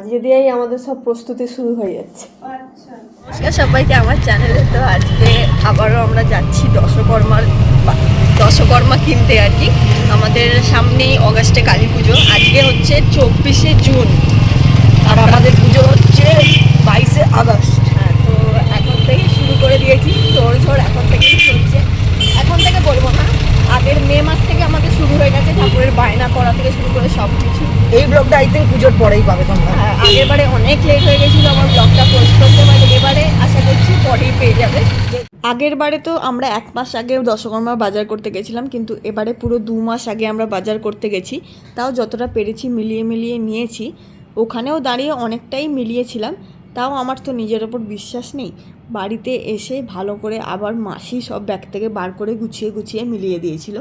আজকে দিয়েই আমাদের সব প্রস্তুতি শুরু হয়ে যাচ্ছে। আচ্ছা, নমস্কার সবাইকে আমার চ্যানেলে। তো আজকে আবারও আমরা যাচ্ছি দশকর্মা কিনতে আর কি। আমাদের সামনেই অগাস্টে কালী পুজো, আজকে হচ্ছে 24শে জুন আর আমাদের পুজো হচ্ছে 22শে আগস্ট। হ্যাঁ, তো এখন থেকে শুরু করে দিয়েছি তোড়ঝড়, এখন থেকেই চলছে। এখন থেকে বলবো না, আগের মে মাস থেকে আমাদের শুরু হয়ে গেছে ঠাকুরের বায়না করা থেকে শুরু করে সব কিছু। এই ব্লগটা আই থিঙ্ক পুজোর পরেই পাবে তোমরা। হ্যাঁ, আগেরবারে অনেক লেট হয়ে গেছিলো আমার ব্লগটা পোস্ট করতে, বাট এবারে আশা করছি পরেই পেয়ে যাবে। আগের বারে তো আমরা 1 মাস আগে দশকর্মা বাজার করতে গেছিলাম, কিন্তু এবারে পুরো 2 মাস আগে আমরা বাজার করতে গেছি। তাও যতটা পেরেছি মিলিয়ে নিয়েছি। ওখানেও দাঁড়িয়ে অনেকটাই মিলিয়েছিলাম, তাও আমার তো নিজের ওপর বিশ্বাস নেই। বাড়িতে এসে ভালো করে আবার মাসি সব ব্যাগ থেকে বার করে গুছিয়ে মিলিয়ে দিয়েছিল।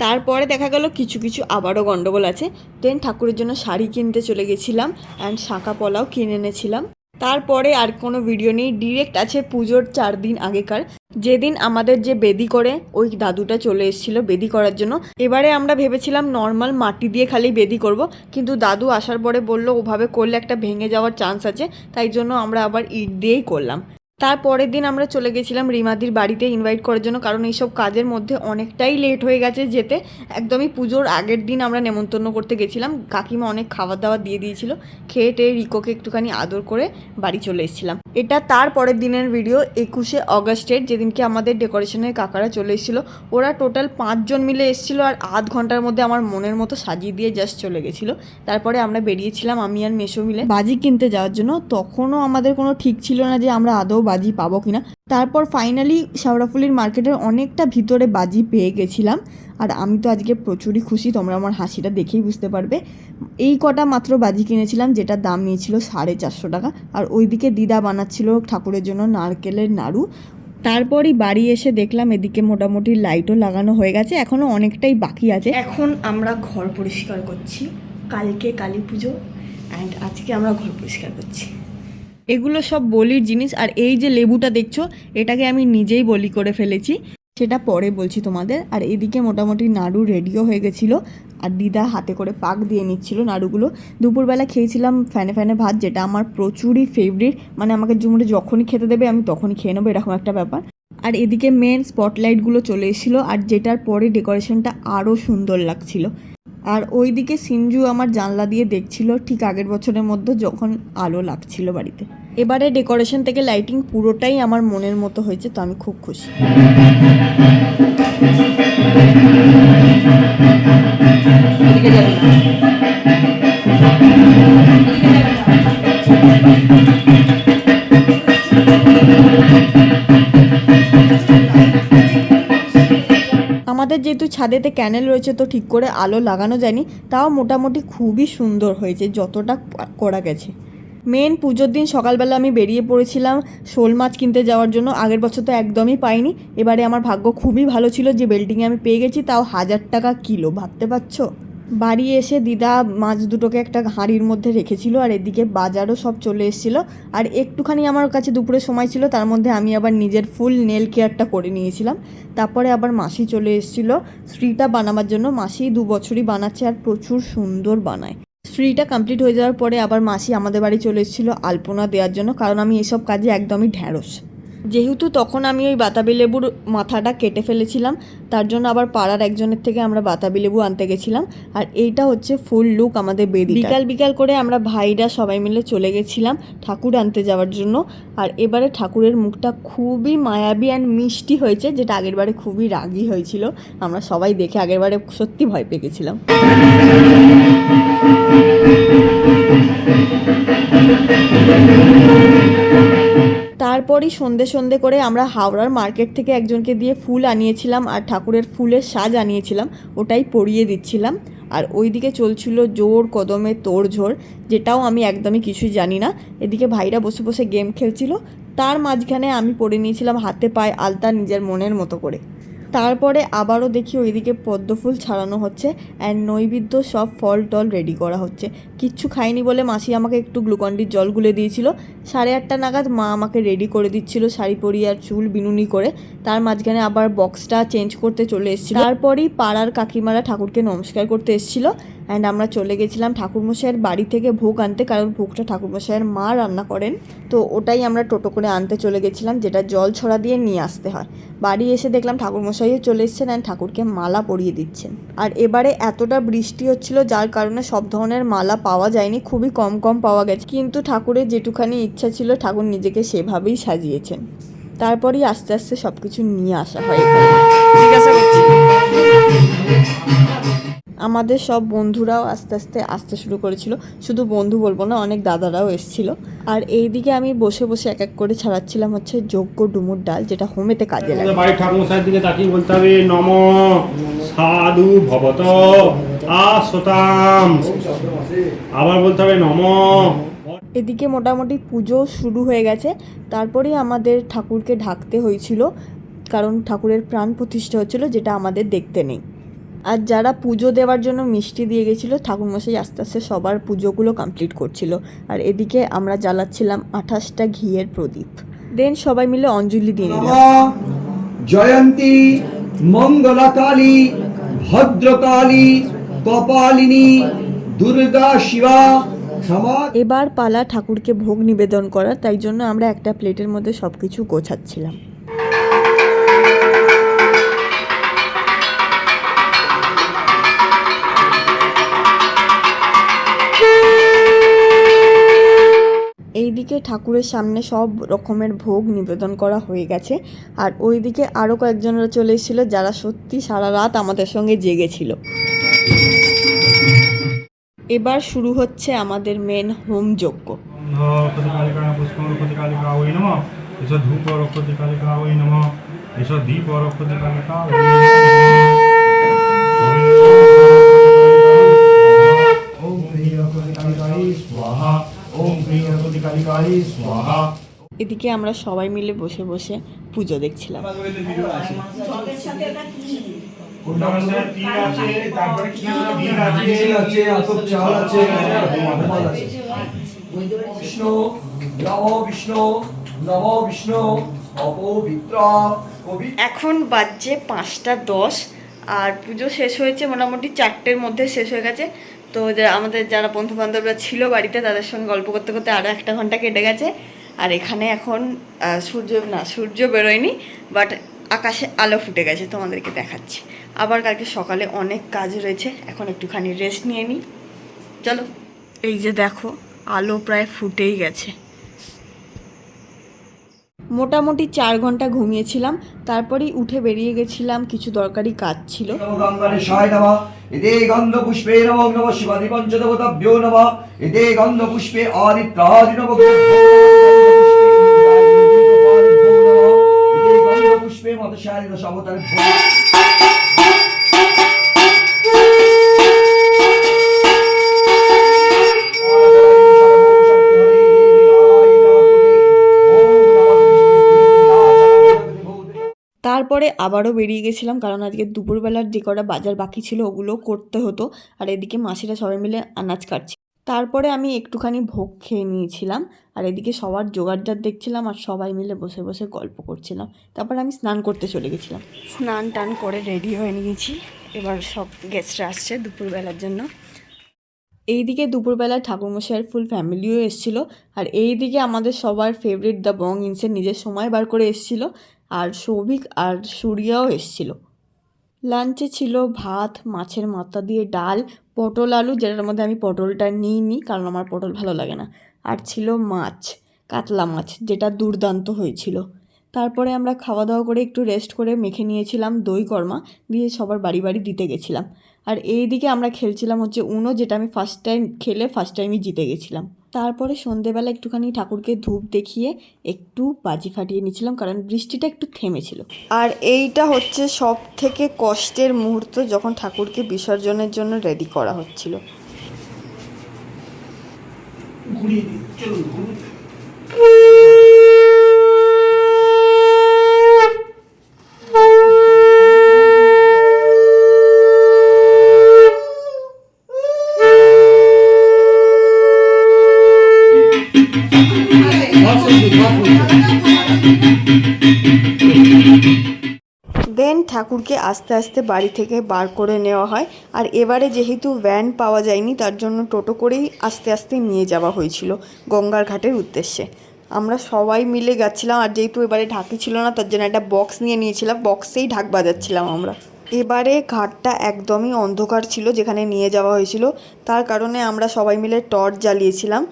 তারপরে দেখা গেল কিছু আবারও গন্ডগোল আছে। দেন ঠাকুরের জন্য শাড়ি কিনতে চলে গেছিলাম অ্যান্ড শাঁকা পলাও কিনে এনেছিলাম। তারপরে আর কোনো ভিডিও নেই, ডিরেক্ট আছে পুজোর 4 দিন আগেকার, যেদিন আমাদের যে বেদি করে ওই দাদুটা চলে এসেছিলো বেদি করার জন্য। এবারে আমরা ভেবেছিলাম নর্মাল মাটি দিয়ে খালি বেদি করব, কিন্তু দাদু আসার পরে বলল ওভাবে করলে একটা ভেঙে যাওয়ার চান্স আছে, তাই জন্য আমরা আবার ইট দিয়েই করলাম। তারপরের দিন আমরা চলে গেছিলাম রিমাদির বাড়িতে ইনভাইট করার জন্য, কারণ এইসব কাজের মধ্যে অনেকটাই লেট হয়ে গেছে যেতে। একদমই পুজোর আগের দিন আমরা নেমন্তন্ন করতে গেছিলাম। কাকিমা অনেক খাবার দাবার দিয়ে দিয়েছিল, খেয়ে টেয়ে রিকোকে একটুখানি আদর করে বাড়ি চলে এসেছিলাম। এটা তার পরের দিনের ভিডিও, 21শে অগাস্টের, যেদিনকে আমাদের ডেকোরেশনের কাকারা চলে এসেছিলো। ওরা টোটাল 5 জন মিলে এসেছিলো আর আধ ঘন্টার মধ্যে আমার মনের মতো সাজিয়ে দিয়ে জাস্ট চলে গেছিলো। তারপরে আমরা বেরিয়েছিলাম আমি আর মেশো মিলে বাজি কিনতে যাওয়ার জন্য। তখনও আমাদের কোনো ঠিক ছিল না যে আমরা আদৌ বাজি পাবো কিনা। তারপর ফাইনালি শেওড়াফুলির মার্কেটের অনেকটা ভিতরে বাজি পেয়ে গেছিলাম। আর আমি তো আজকে প্রচুরই খুশি, তোমরা আমার হাসিটা দেখেই বুঝতে পারবে। এই কটা মাত্র বাজি কিনেছিলাম, যেটার দাম নিয়েছিল 450 টাকা। আর ওইদিকে দিদা বানাচ্ছিল ঠাকুরের জন্য নারকেলের নাড়ু। তারপরই বাড়ি এসে দেখলাম এদিকে মোটামুটি লাইটও লাগানো হয়ে গেছে, এখনও অনেকটাই বাকি আছে। এখন আমরা ঘর পরিষ্কার করছি, কালকে কালী পুজো অ্যান্ড আজকে আমরা ঘর পরিষ্কার করছি। এগুলো সব বলির জিনিস। আর এই যে লেবুটা দেখছো, এটাকে আমি নিজেই বলি করে ফেলেছি, সেটা পরে বলছি তোমাদের। আর এদিকে মোটামুটি নাড়ু রেডিও হয়ে গেছিলো আর দিদা হাতে করে পাক দিয়ে নিচ্ছিল নাড়ুগুলো। দুপুরবেলা খেয়েছিলাম ফ্যানে ভাত, যেটা আমার প্রচুরই ফেভারিট, মানে আমাকে যখনই খেতে দেবে আমি তখনই খেয়ে নেবো, এরকম একটা ব্যাপার। আর এদিকে মেন স্পটলাইটগুলো চলে এসেছিলো, আর যেটার পরে ডেকোরেশনটা আরও সুন্দর লাগছিল। আর ওইদিকে সিঞ্জু আমার জানলা দিয়ে দেখছিল ঠিক আগের বছরের মধ্যে যখন আলো লাগছিল বাড়িতে। এবারে ডেকোরেশন থেকে লাইটিং পুরোটাই আমার মনের মতো হয়েছে, তো আমি খুব খুশি। আমাদের যেহেতু ছাদেতে ক্যানেল রয়েছে, তো ঠিক করে আলো লাগানো যায়নি, তাও মোটামুটি খুবই সুন্দর হয়েছে যতটা করা গেছে। মেন পুজোর দিন সকালবেলা আমি বেরিয়ে পড়েছিলাম শোল মাছ কিনতে যাওয়ার জন্য। আগের বছর তো একদমই পাইনি, এবারে আমার ভাগ্য খুবই ভালো ছিল যে বেল্টিংয়ে আমি পেয়ে গেছি, তাও 1000 টাকা কিলো, ভাবতে পারছো। বাড়ি এসে দিদা মাছ দুটোকে একটা হাঁড়ির মধ্যে রেখেছিল, আর এদিকে বাজারও সব চলে এসেছিলো। আর একটুখানি আমার কাছে দুপুরে সময় ছিল, তার মধ্যে আমি আবার নিজের ফুল নেল কেয়ারটা করে নিয়েছিলাম। তারপরে আবার মাসি চলে এসেছিলো শ্রীটা বানাবার জন্য। মাসি 2 বছরই বানাচ্ছে আর প্রচুর সুন্দর বানায়। শ্রীটা কমপ্লিট হয়ে যাওয়ার পরে আবার মাসি আমাদের বাড়ি চলে এসেছিলো আলপনা দেওয়ার জন্য, কারণ আমি এসব কাজে একদমই ঢ্যাঁড়স। যেহেতু তখন আমি ওই বাতাবি লেবুর মাথাটা কেটে ফেলেছিলাম, তার জন্য আবার পাড়ার একজনের থেকে আমরা বাতাবি লেবু আনতে গেছিলাম। আর এইটা হচ্ছে ফুল লুক আমাদের বেদি। বিকাল করে আমরা ভাইরা সবাই মিলে চলে গেছিলাম ঠাকুর আনতে যাওয়ার জন্য। আর এবারে ঠাকুরের মুখটা খুবই মায়াবী অ্যান্ড মিষ্টি হয়েছে, যেটা আগেরবারে খুবই রাগী হয়েছিল। আমরা সবাই দেখে আগেরবারে সত্যি ভয় পেয়ে গেছিলাম। তারপরই সন্ধে করে আমরা হাওড়ার মার্কেট থেকে একজনকে দিয়ে ফুল আনিয়েছিলাম আর ঠাকুরের ফুলের সাজ আনিয়েছিলাম, ওটাই পরিয়ে দিচ্ছিলাম। আর ওইদিকে চলছিল জোর কদমে তোড়ঝোড়, যেটাও আমি একদমই কিছুই জানি না। এদিকে ভাইরা বসে গেম খেলছিল, তার মাঝখানে আমি পরে নিয়েছিলাম হাতে পায়ে আলতা নিজের মনের মতো করে। তারপরে আবারও দেখি ওইদিকে পদ্ম ফুল ছাড়ানো হচ্ছে অ্যান্ড নৈবেদ্য সব ফল টল রেডি করা হচ্ছে। কিচ্ছু খাইনি বলে মাসি আমাকে একটু গ্লুকন্ডির জল গুলে দিয়েছিল। 8:30 নাগাদ মা আমাকে রেডি করে দিচ্ছিল শাড়ি পরিয়ে আর চুল বিনুনি করে। তার মাঝখানে আবার বক্সটা চেঞ্জ করতে চলে এসেছিল। তারপরই পাড়ার কাকিমারা ঠাকুরকে নমস্কার করতে এসেছিলো অ্যান্ড আমরা চলে গেছিলাম ঠাকুরমশাইয়ের বাড়ি থেকে ভোগ আনতে, কারণ ভোগটা ঠাকুরমশাইয়ের মা রান্না করেন। তো ওটাই আমরা টোটো করে আনতে চলে গেছিলাম, যেটা জল ছড়া দিয়ে নিয়ে আসতে হয়। বাড়ি এসে দেখলাম ঠাকুরমশাইও চলে এসেছেন অ্যান্ড ঠাকুরকে মালা পরিয়ে দিচ্ছেন। আর এবারে এতটা বৃষ্টি হচ্ছিল যার কারণে সব ধরনের মালা পাওয়া যায়নি, খুবই কম কম পাওয়া গেছে। কিন্তু ঠাকুরের যেটুখানি ইচ্ছা ছিল ঠাকুর নিজেকে সেভাবেই সাজিয়েছেন। তারপরেই আস্তে আস্তে সব কিছু নিয়ে আসা হয় এখানে। জিজ্ঞাসা করছি, আমাদের সব বন্ধুরাও আস্তে আস্তে আসতে শুরু করেছিল। শুধু বন্ধু বলবো না, অনেক দাদারাও এসেছিল। আর এইদিকে আমি বসে বসে এক এক করে ছাড়াচ্ছিলাম হচ্ছে যজ্ঞ ডুমুর ডাল, যেটা হোমেতে কাজে লাগে। বাড়ির ঠাকুরমশাইয়ের দিকে তাকিয়ে বলতে হবে নম সাধু ভবত আসতাম, আবার বলতে হবে নম। এদিকে মোটামুটি পুজো শুরু হয়ে গেছে। তারপরেই আমাদের ঠাকুরকে ঢাকতে হয়েছিল, কারণ ঠাকুরের প্রাণ প্রতিষ্ঠা হচ্ছিল, যেটা আমাদের দেখতে নেই। আর যারা পুজো দেওয়ার জন্য মিষ্টি দিয়ে গেছিলো, ঠাকুরমশাই আস্তে আস্তে সবার পুজোগুলো কমপ্লিট করছিল। আর এদিকে আমরা জ্বালাচ্ছিলাম 28টা ঘিয়ের প্রদীপ। দেন সবাই মিলে অঞ্জলি দিয়ে নিলাম। জয়ন্তী মঙ্গলাকালী ভদ্রকালী কপালিনী দুর্গা শিবা। এবার পালা ঠাকুরকে ভোগ নিবেদন করা, তাই জন্য আমরা একটা প্লেটের মধ্যে সব কিছু গোছাচ্ছিলাম। এইদিকে ঠাকুরের সামনে সব রকমের ভোগ নিবেদন করা হয়ে গেছে। আর ওইদিকে আরও কয়েকজনরা চলে এসেছিলো, যারা সত্যি সারা রাত আমাদের সঙ্গে জেগেছিল। এবার শুরু হচ্ছে আমাদের মেন হোম যজ্ঞ। এদিকে আমরা সবাই মিলে বসে বসে পুজো দেখছিলাম। এখন বাজছে 5:10 আর পুজো শেষ হয়েছে মোটামুটি 4টের মধ্যে শেষ হয়ে গেছে। তো আমাদের যারা বন্ধু বান্ধবরা ছিল বাড়িতে, তাদের সঙ্গে গল্প করতে করতে আরও 1 ঘন্টা কেটে গেছে। আর এখানে এখন সূর্য বেরোয়নি, বাট আকাশে আলো ফুটে গেছে, তোমাদেরকে দেখাচ্ছি। আবার কালকে সকালে অনেক কাজ রয়েছে, এখন একটুখানি রেস্ট নিয়ে নিই। চলো, এই যে দেখো আলো প্রায় ফুটেই গেছে। মোটামুটি 4 ঘন্টা ঘুমিয়েছিলাম, তারপরেই উঠে বেরিয়ে গেছিলাম, কিছু দরকারি কাজ ছিল। তারপরে আবারও বেরিয়ে গেছিলাম, কারণ আজকে দুপুরবেলার যে কটা বাজার বাকি ছিল ওগুলো করতে হতো। আর এদিকে মাসিরা সবাই মিলে আনাজ কাটছে। তারপরে আমি একটুখানি ভোগ খেয়ে নিয়েছিলাম, আর এদিকে সবার জোগাড়জার দেখছিলাম আর সবাই মিলে বসে বসে গল্প করছিলাম। তারপর আমি স্নান করতে চলে গেছিলাম। স্নান টান করে রেডি হয়ে নিয়েছি, এবার সব গেস্টরা আসছে দুপুরবেলার জন্য। এইদিকে দুপুরবেলায় ঠাকুরমশাইয়ের ফুল ফ্যামিলিও এসেছিলো। আর এইদিকে আমাদের সবার ফেভারিট দ্য বং ইনসের নিজের সময় বার করে এসেছিলো, আর সৌভিক আর সূর্যাও এসেছিলো। লাঞ্চে ছিল ভাত, মাছের মাথা দিয়ে ডাল, পটল আলু, যেটার মধ্যে আমি পটলটা নিইনি কারণ আমার পটল ভালো লাগে না, আর ছিল মাছ, কাতলা মাছ, যেটা দুর্দান্ত হয়েছিল। তারপরে আমরা খাওয়া দাওয়া করে একটু রেস্ট করে মেখে নিয়েছিলাম দই কর্মা, দিয়ে সবার বাড়ি বাড়ি দিতে গেছিলাম। আর এইদিকে আমরা খেলছিলাম হচ্ছে উনো, যেটা আমি ফার্স্ট টাইমই জিতে গেছিলাম। তারপরে সন্ধেবেলা একটুখানি ঠাকুরকে ধূপ দেখিয়ে একটু বাজি ফাটিয়ে নিয়েছিলাম, কারণ বৃষ্টিটা একটু থেমেছিল। আর এইটা হচ্ছে সব থেকে কষ্টের মুহূর্ত, যখন ঠাকুরকে বিসর্জনের জন্য রেডি করা হচ্ছিল। দেন ঠাকুরকে আস্তে আস্তে বাড়ি থেকে বার করে নেওয়া হয়। আর এবারে যেহেতু ভ্যান পাওয়া যায়নি তার জন্য টোটো করেই আস্তে আস্তে নিয়ে যাওয়া হয়েছিল গঙ্গার ঘাটের উদ্দেশ্যে। আমরা সবাই মিলে যাচ্ছিলাম, আর যেহেতু এবারে ঢাকি ছিল না তার জন্য একটা বক্স নিয়ে নিয়েছিলাম, বক্সেই ঢাক বাজাচ্ছিলাম আমরা। এবারে ঘাটটা একদমই অন্ধকার ছিল যেখানে নিয়ে যাওয়া হয়েছিল, তার কারণে আমরা সবাই মিলে টর্চ জ্বালিয়েছিলাম।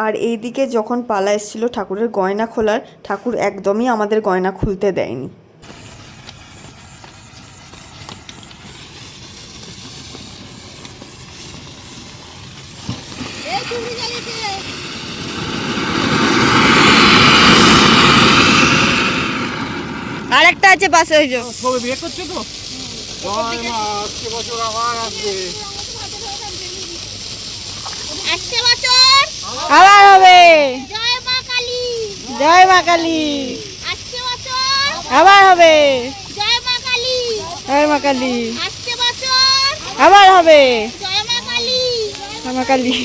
আর এই দিকে যখন পালা এসেছিলো ঠাকুরের গয়না খোলার, ঠাকুর একদমই আমাদের গয়না খুলতে দেয়নি। আরেকটা আছে পাশে ওই যে সবে বিয়ে করছো তো? আজকে বছর আবার আসবে। আসছে বছর আবার হবে। জয় মা কালী, জয় মা কালী। আসছে বছর আবার হবে। জয় মা কালী, জয় মা কালী। আসছে বছর আবার হবে। জয় মা কালী। জয় মা কালী।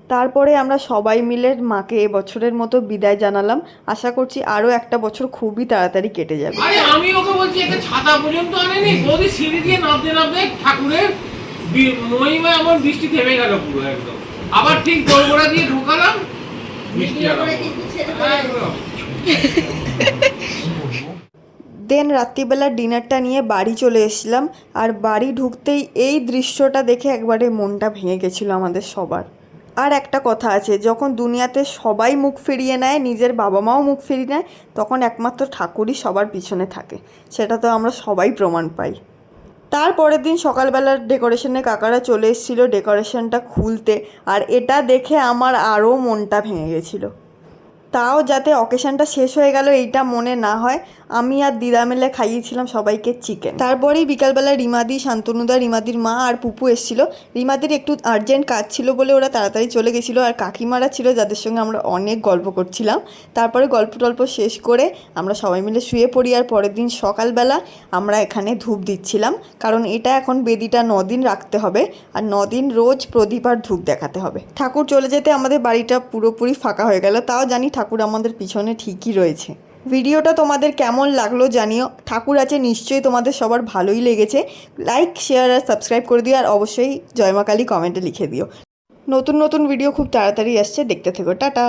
তারপরে আমরা সবাই মিলে মাকে এবছরের মতো বিদায় জানালাম। আশা করছি আরও একটা বছর খুবই তাড়াতাড়ি কেটে যাবে। আরে আমি ওকে বলছি একটা ছাতা পর্যন্ত আনেনি, বৌদি সিঁড়ি দিয়ে নামতে নামতে ঠাকুরের মহিমা এমন বৃষ্টি থেমে গেল পুরো একদম। আবার ঠিক দোরগোড়া দিয়ে ঢোকালাম, বৃষ্টি একদম। দেন রাত্রিবেলা ডিনারটা নিয়ে বাড়ি চলে এসেছিলাম, আর বাড়ি ঢুকতেই এই দৃশ্যটা দেখে একবারে মনটা ভেঙে গেছিলো আমাদের সবার। আর একটা কথা আছে, যখন দুনিয়াতে সবাই মুখ ফিরিয়ে নেয়, নিজের বাবা মাও মুখ ফিরিয়ে নেয়, তখন একমাত্র ঠাকুরই সবার পিছনে থাকে, সেটা তো আমরা সবাই প্রমাণ পাই। তারপরের দিন সকালবেলার ডেকোরেশনে কাকারা চলে এসেছিলো ডেকোরেশনটা খুলতে, আর এটা দেখে আমার আরও মনটা ভেঙে গেছিলো। তাও যাতে অকেশনটা শেষ হয়ে গেল এইটা মনে না হয়, আমি আর দিদা মিলে খাইয়েছিলাম সবাইকে চিকেন। তারপরেই বিকালবেলা রিমাদি, শান্তনুদা, রিমাদির মা আর পুপু এসেছিলো। রিমাদির একটু আর্জেন্ট কাজ ছিল বলে ওরা তাড়াতাড়ি চলে গেছিলো, আর কাকিমারা ছিল যাদের সঙ্গে আমরা অনেক গল্প করছিলাম। তারপরে গল্প টল্প শেষ করে আমরা সবাই মিলে শুয়ে পড়ি, আর পরের দিন সকালবেলা আমরা এখানে ধূপ দিচ্ছিলাম, কারণ এটা এখন বেদিটা 9 দিন রাখতে হবে, আর 9 দিন রোজ প্রদীপ আর ধূপ দেখাতে হবে। ঠাকুর চলে যেতে আমাদের বাড়িটা পুরোপুরি ফাঁকা হয়ে গেল, তাও জানি ঠাকুর আমাদের পিছনে ঠিকই রয়েছে। ভিডিওটা তোমাদের কেমন লাগলো জানিও। ঠাকুর আছে নিশ্চয়ই তোমাদের সবার ভালোই লেগেছে। লাইক, শেয়ার আর সাবস্ক্রাইব করে দিও, আর অবশ্যই জয় মা কালী কমেন্টে লিখে দিও। নতুন নতুন ভিডিও খুব তাড়াতাড়ি আসছে, দেখতে থেকো। টাটা।